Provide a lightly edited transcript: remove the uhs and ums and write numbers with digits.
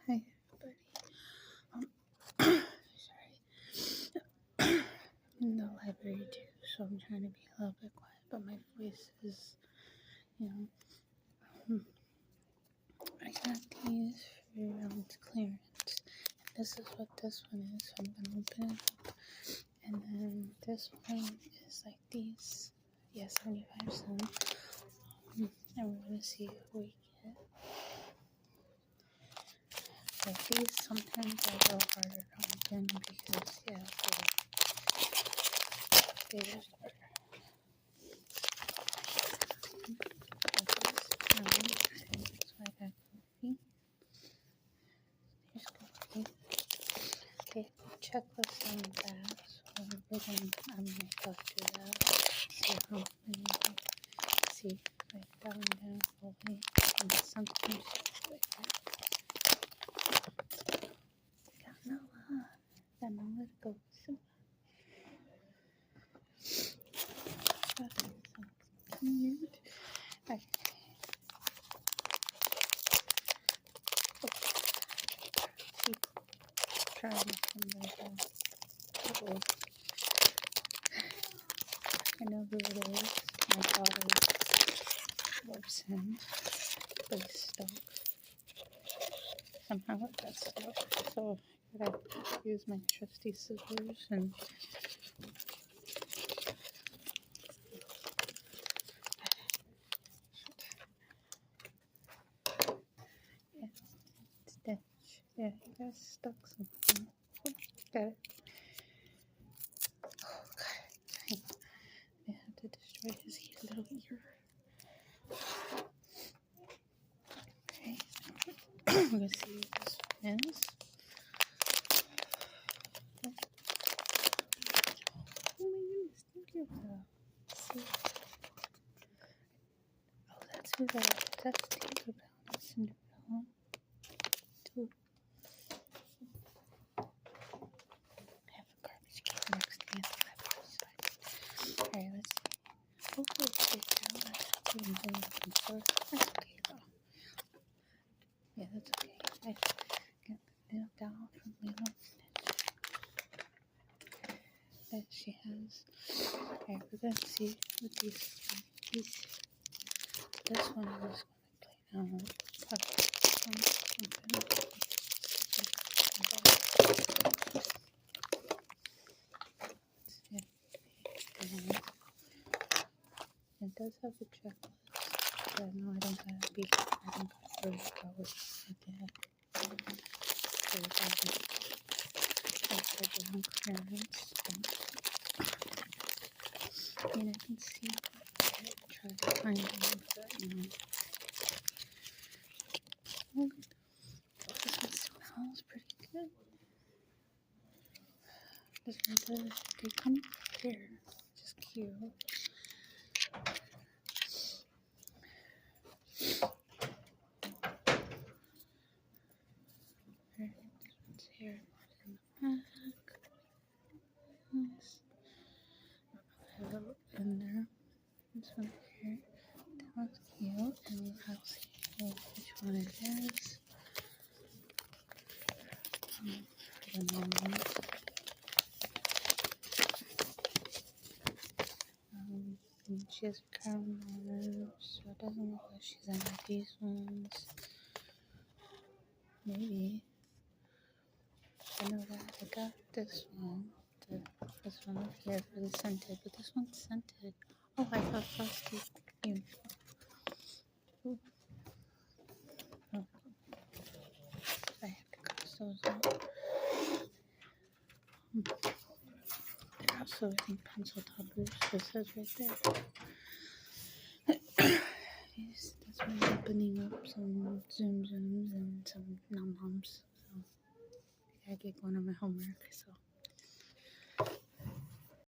Hi everybody. Sorry. I'm in the library too, so I'm trying to be a little bit quiet, but my voice is, I got these for clearance. And this is what this one is, so I'm gonna open it up. And then this one is like these, 75 cents. And we're gonna see what we get. Like these sometimes are a little harder to open because, they just are. So I got coffee. Here's coffee. They have a checklist on the back, so I'm gonna go through that. See like down fully. And sometimes like that. Got nowhere to go. So cute. Okay. Trying to I know who it is. My daughter loves him, but he's stuck somehow it got stuck. So I gotta use my trusty scissors and stitch. Yeah, he got stuck somehow. Got it. Oh god. I have to destroy his little ear. Okay. We're gonna see what this one is. Oh my goodness, thank you. See. Oh, that's who that is. That's Tinkerbell. That's Cinderella. Too. I have a garbage can next to me on the left side. Alright, let's see. Hopefully it's good now. That's okay though. Yeah, that's okay. I get nailed down from little that she has. Alright, we're gonna see what these. This one I'm just gonna play now. It does have a checklist. Yeah, no, I don't got a beat. I don't got first hours like that. Clearance. I mean, I can see it. Try to find them, but oh, this one smells pretty good. This one does. They come clear, which is cute. Here in the back. Nice. I have it in there. This one here. That one's cute. And I'll see which one it is. For the noms. And she has a crown on her, so it doesn't look like she's any of these ones. Maybe. I know that I got this one. This one up here for the scented, but this one's scented. Oh, I got frosty uniform. Ooh. Oh. I have to cross those out. They're also, I think, pencil toppers. It says right there. Yes, that's why I'm opening up some tsums and some noms. So I gotta get going on my homework. So.